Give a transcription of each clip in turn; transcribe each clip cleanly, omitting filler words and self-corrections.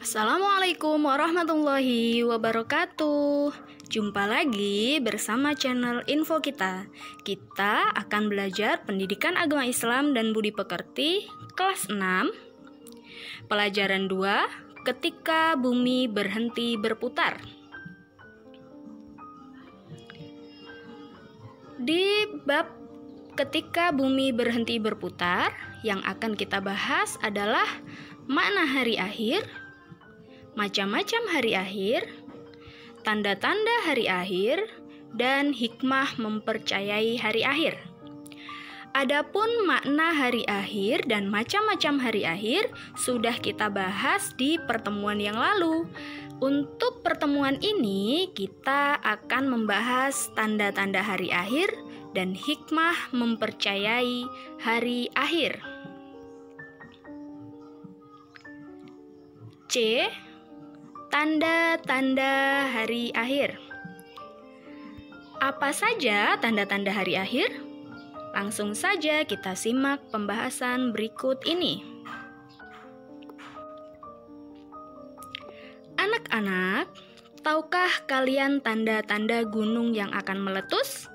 Assalamualaikum warahmatullahi wabarakatuh. Jumpa lagi bersama channel Info Kita. Kita akan belajar pendidikan agama Islam dan budi pekerti kelas 6. Pelajaran 2, ketika bumi berhenti berputar. Di bab ketika bumi berhenti berputar, yang akan kita bahas adalah makna hari akhir, macam-macam hari akhir, tanda-tanda hari akhir, dan hikmah mempercayai hari akhir. Adapun makna hari akhir dan macam-macam hari akhir sudah kita bahas di pertemuan yang lalu. Untuk pertemuan ini kita akan membahas tanda-tanda hari akhir dan hikmah mempercayai hari akhir. C. Tanda-tanda hari akhir. Apa saja tanda-tanda hari akhir? Langsung saja kita simak pembahasan berikut ini. Anak-anak, tahukah kalian tanda-tanda gunung yang akan meletus?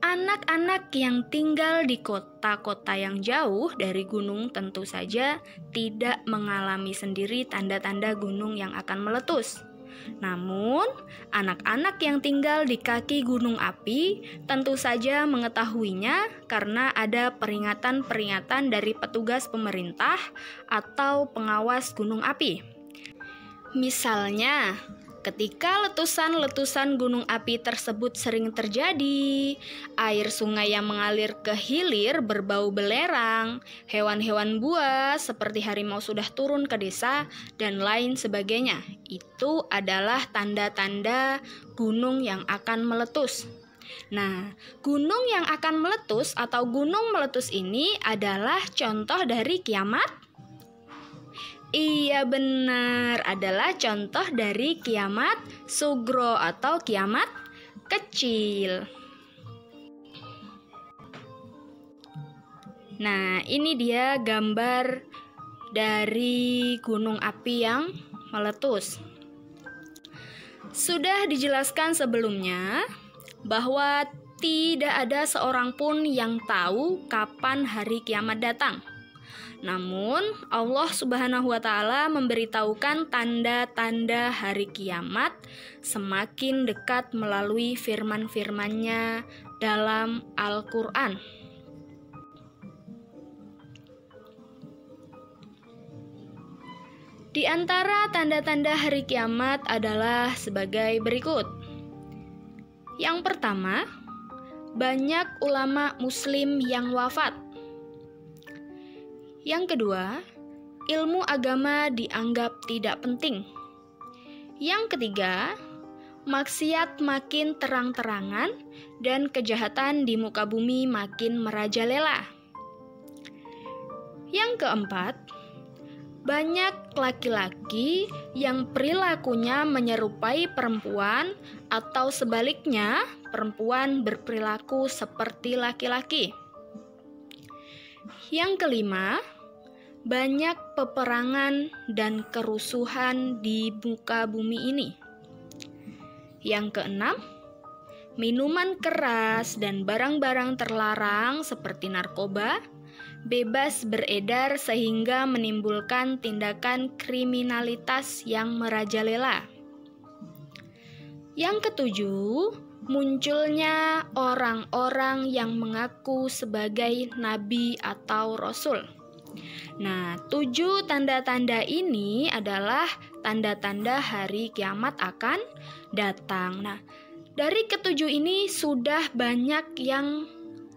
Anak-anak yang tinggal di kota-kota yang jauh dari gunung tentu saja tidak mengalami sendiri tanda-tanda gunung yang akan meletus. Namun, anak-anak yang tinggal di kaki gunung api tentu saja mengetahuinya karena ada peringatan-peringatan dari petugas pemerintah atau pengawas gunung api. Misalnya, ketika letusan-letusan gunung api tersebut sering terjadi, air sungai yang mengalir ke hilir berbau belerang, hewan-hewan buas seperti harimau sudah turun ke desa, dan lain sebagainya. Itu adalah tanda-tanda gunung yang akan meletus. Nah, gunung yang akan meletus atau gunung meletus ini adalah contoh dari kiamat. Iya benar, adalah contoh dari kiamat sugro atau kiamat kecil. Nah, ini dia gambar dari gunung api yang meletus. Sudah dijelaskan sebelumnya bahwa tidak ada seorang pun yang tahu kapan hari kiamat datang. Namun, Allah Subhanahu wa Ta'ala memberitahukan tanda-tanda hari kiamat semakin dekat melalui firman-firman-Nya dalam Al-Quran. Di antara tanda-tanda hari kiamat adalah sebagai berikut. Yang pertama, banyak ulama Muslim yang wafat. Yang kedua, ilmu agama dianggap tidak penting. Yang ketiga, maksiat makin terang-terangan dan kejahatan di muka bumi makin merajalela. Yang keempat, banyak laki-laki yang perilakunya menyerupai perempuan atau sebaliknya, perempuan berperilaku seperti laki-laki. Yang kelima, banyak peperangan dan kerusuhan di muka bumi ini. Yang keenam, minuman keras dan barang-barang terlarang seperti narkoba bebas beredar sehingga menimbulkan tindakan kriminalitas yang merajalela. Yang ketujuh, munculnya orang-orang yang mengaku sebagai nabi atau rasul. Nah, 7 tanda-tanda ini adalah tanda-tanda hari kiamat akan datang. Nah, dari ketujuh ini sudah banyak yang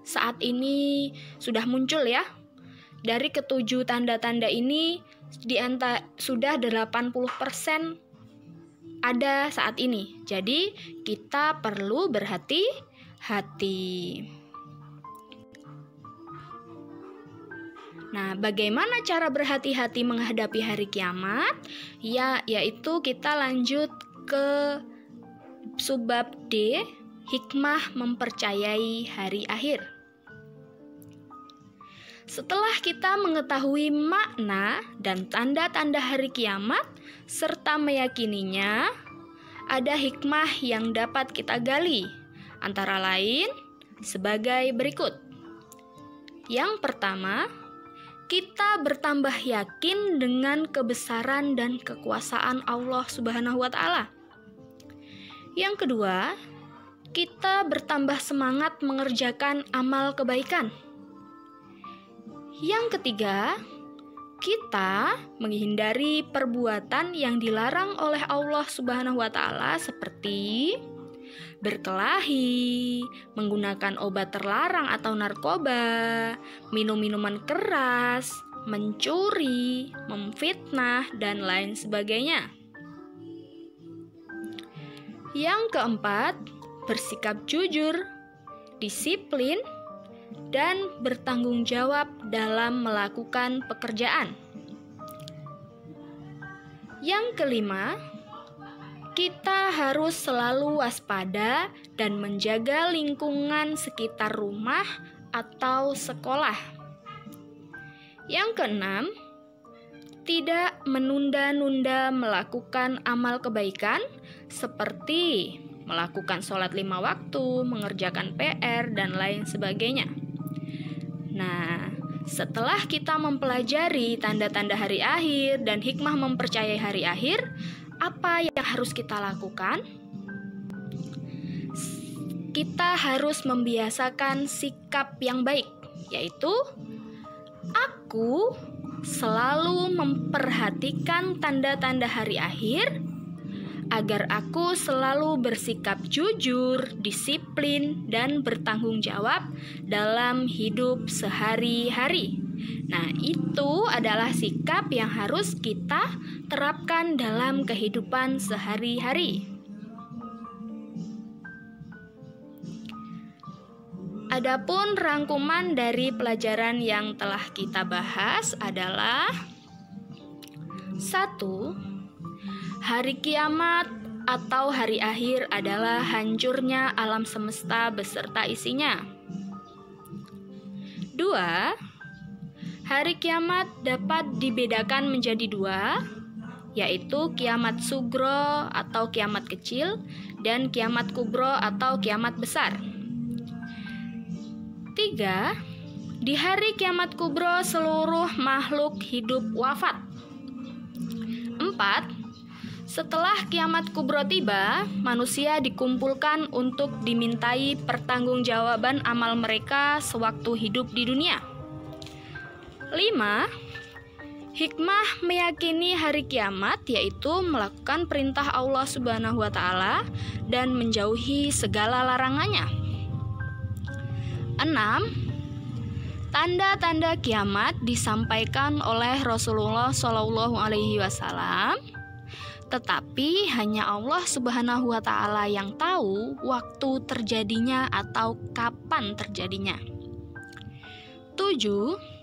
saat ini sudah muncul ya. Dari ketujuh tanda-tanda ini sudah 80% ada saat ini. Jadi kita perlu berhati-hati. Nah, bagaimana cara berhati-hati menghadapi hari kiamat? Yaitu kita lanjut ke subbab D, hikmah mempercayai hari akhir. Setelah kita mengetahui makna dan tanda-tanda hari kiamat serta meyakininya, ada hikmah yang dapat kita gali, antara lain sebagai berikut. Yang pertama, kita bertambah yakin dengan kebesaran dan kekuasaan Allah Subhanahu wa Ta'ala. Yang kedua, kita bertambah semangat mengerjakan amal kebaikan. Yang ketiga, kita menghindari perbuatan yang dilarang oleh Allah Subhanahu wa Ta'ala seperti berkelahi, menggunakan obat terlarang atau narkoba, minum minuman keras, mencuri, memfitnah, dan lain sebagainya. Yang keempat, bersikap jujur, disiplin, dan bertanggung jawab dalam melakukan pekerjaan. Yang kelima, kita harus selalu waspada dan menjaga lingkungan sekitar rumah atau sekolah. Yang keenam, tidak menunda-nunda melakukan amal kebaikan seperti melakukan sholat 5 waktu, mengerjakan PR, dan lain sebagainya. Nah, setelah kita mempelajari tanda-tanda hari akhir dan hikmah mempercayai hari akhir, apa yang harus kita lakukan? Kita harus membiasakan sikap yang baik, yaitu aku selalu memperhatikan tanda-tanda hari akhir agar aku selalu bersikap jujur, disiplin, dan bertanggung jawab dalam hidup sehari-hari. Nah, itu adalah sikap yang harus kita terapkan dalam kehidupan sehari-hari. Adapun rangkuman dari pelajaran yang telah kita bahas adalah 1. Hari kiamat atau hari akhir adalah hancurnya alam semesta beserta isinya. 2. Hari kiamat dapat dibedakan menjadi 2, yaitu kiamat sugro atau kiamat kecil dan kiamat kubro atau kiamat besar. 3. Di hari kiamat kubro seluruh makhluk hidup wafat. 4. Setelah kiamat kubro tiba, manusia dikumpulkan untuk dimintai pertanggungjawaban amal mereka sewaktu hidup di dunia. 5. Hikmah meyakini hari kiamat yaitu melakukan perintah Allah Subhanahu wa Ta'ala dan menjauhi segala larangannya. 6. Tanda-tanda kiamat disampaikan oleh Rasulullah SAW, tetapi hanya Allah Subhanahu wa Ta'ala yang tahu waktu terjadinya atau kapan terjadinya. 7.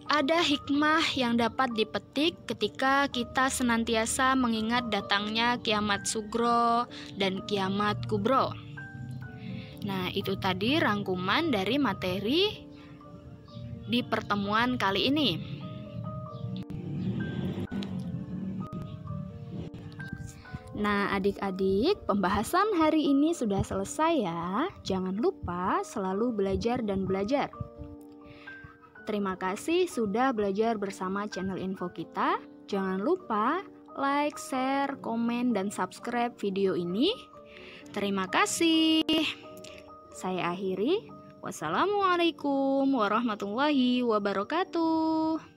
Ada hikmah yang dapat dipetik ketika kita senantiasa mengingat datangnya kiamat sugro dan kiamat kubro. Nah, itu tadi rangkuman dari materi di pertemuan kali ini. Nah, adik-adik, pembahasan hari ini sudah selesai ya. Jangan lupa selalu belajar dan belajar. Terima kasih sudah belajar bersama channel Info Kita. Jangan lupa like, share, komen, dan subscribe video ini. Terima kasih. Saya akhiri. Wassalamualaikum warahmatullahi wabarakatuh.